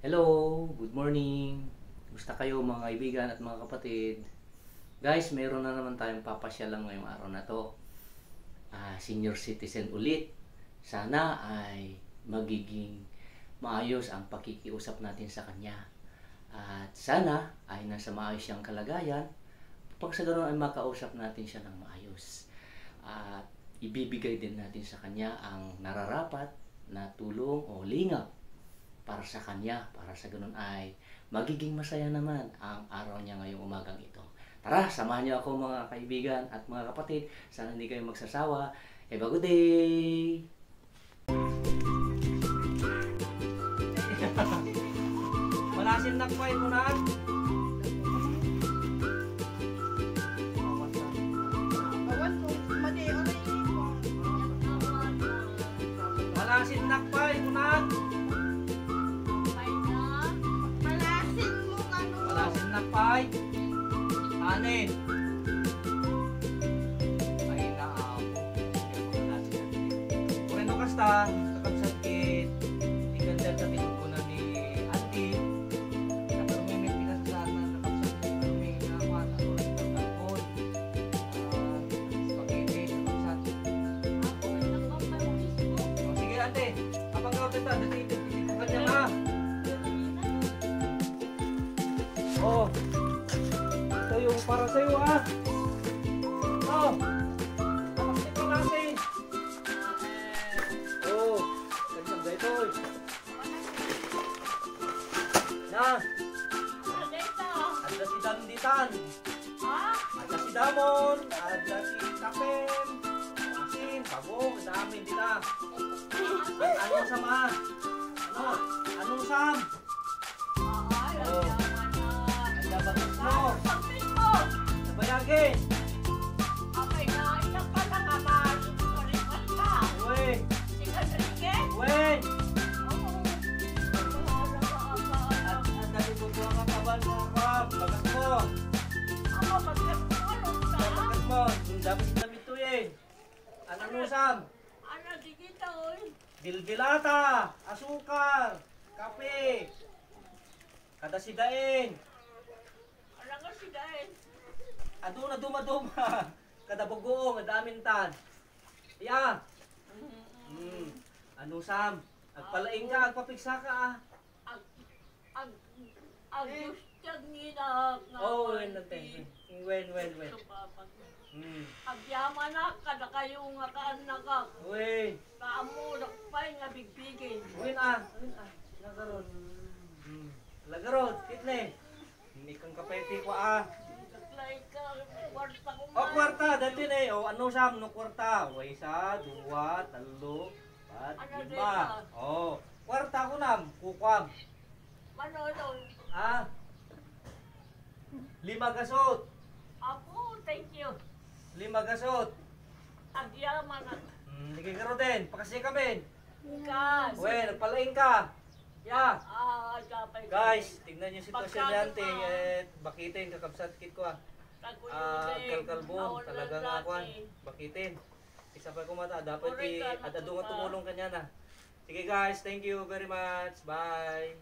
Hello, good morning. Kumusta kayo mga kaibigan at mga kapatid? Guys, meron na naman tayong papasyalan ngayong araw na to. Senior citizen ulit. Sana ay magiging maayos ang pakikiusap natin sa kanya. At sana ay nasa maayos siyang kalagayan. Pag sa ganoon ay makausap natin siya ng maayos. At ibibigay din natin sa kanya ang nararapat na tulong o lingap para sa kanya, para sa ganun ay magiging masaya naman ang araw niya ngayong umagang ito. Tara, samahan niyo ako mga kaibigan at mga kapatid. Sana hindi kayo magsasawa. Have a good day! Malasin na kumain mo na. Malasin na kumain mo na. Sinapay, anin. Ay na ako. Kung ano kasta, kakabsakit, tinggal dyan sa tinugunan ni Auntie. Nakarumimit ka sa sana, kakabsakit, may naman, ako rin ng kalpon. Spaghetti, kakabsakit. Ako rin ng kalpon. Sige ate, kapag ako kita, dati ko kanya ha. Oh, ito yung para sa'yo ah. Oh, kapakit mo natin. Oh, ganyan ba ito? Na, ada si Danditan. Ada si Damon, ada si Kapem. Asin, pabong, dami dila. Ano sama? Ano? Anong sam? Oh. Bagus mo. Nabayagin. Okay na, isang pala ka ba? Paripan ka. Uwe. Sigan na sige? Uwe. Oo. At dali ko doon ang kaban mo ka. Bagas mo. Ako, magkakulong ka. Bagas mo. Dapat damit to eh. Anong usam? Ano, digito eh. Dilgilata. Asukar. Kape. Kada sidain. Ano nga si Dain? Aduna duma-duma. Kada bugoong, adamin tan. Iya. Ano Sam? Agpalaing ka, agpapigsa ka ah. Ang gustong nila. Oh, when. Ang yaman na, kada kayo nga kaanak ka. Uy. Kaamo, nakpay nga bigbigin. Uy Lagarod. Lagarod, kitne. Hindi kang kapeti ko ah. Naglay ka, kwarta ko O kwarta, dati na eh. O ano Sam, no kwarta? O isa, dua, talo, pat, lima. O, kwarta ko nam, kukwam. Manodong. Ah. 5 gasot. Ako, thank you. 5 gasot. Ang yaman na. Hindi karo din, pakasya kami. Kas. Uy, nagpalaing ka. Ya. Kapay. Guys, tignan niyo sitwasyon ni Ante. Bakitin, kakabsat kit ko ah. Kalkalbon, talaga nga kuan. Bakitin. Isa pa kumata, dapat adado nga tumulong kanya na. Sige guys, thank you very much. Bye.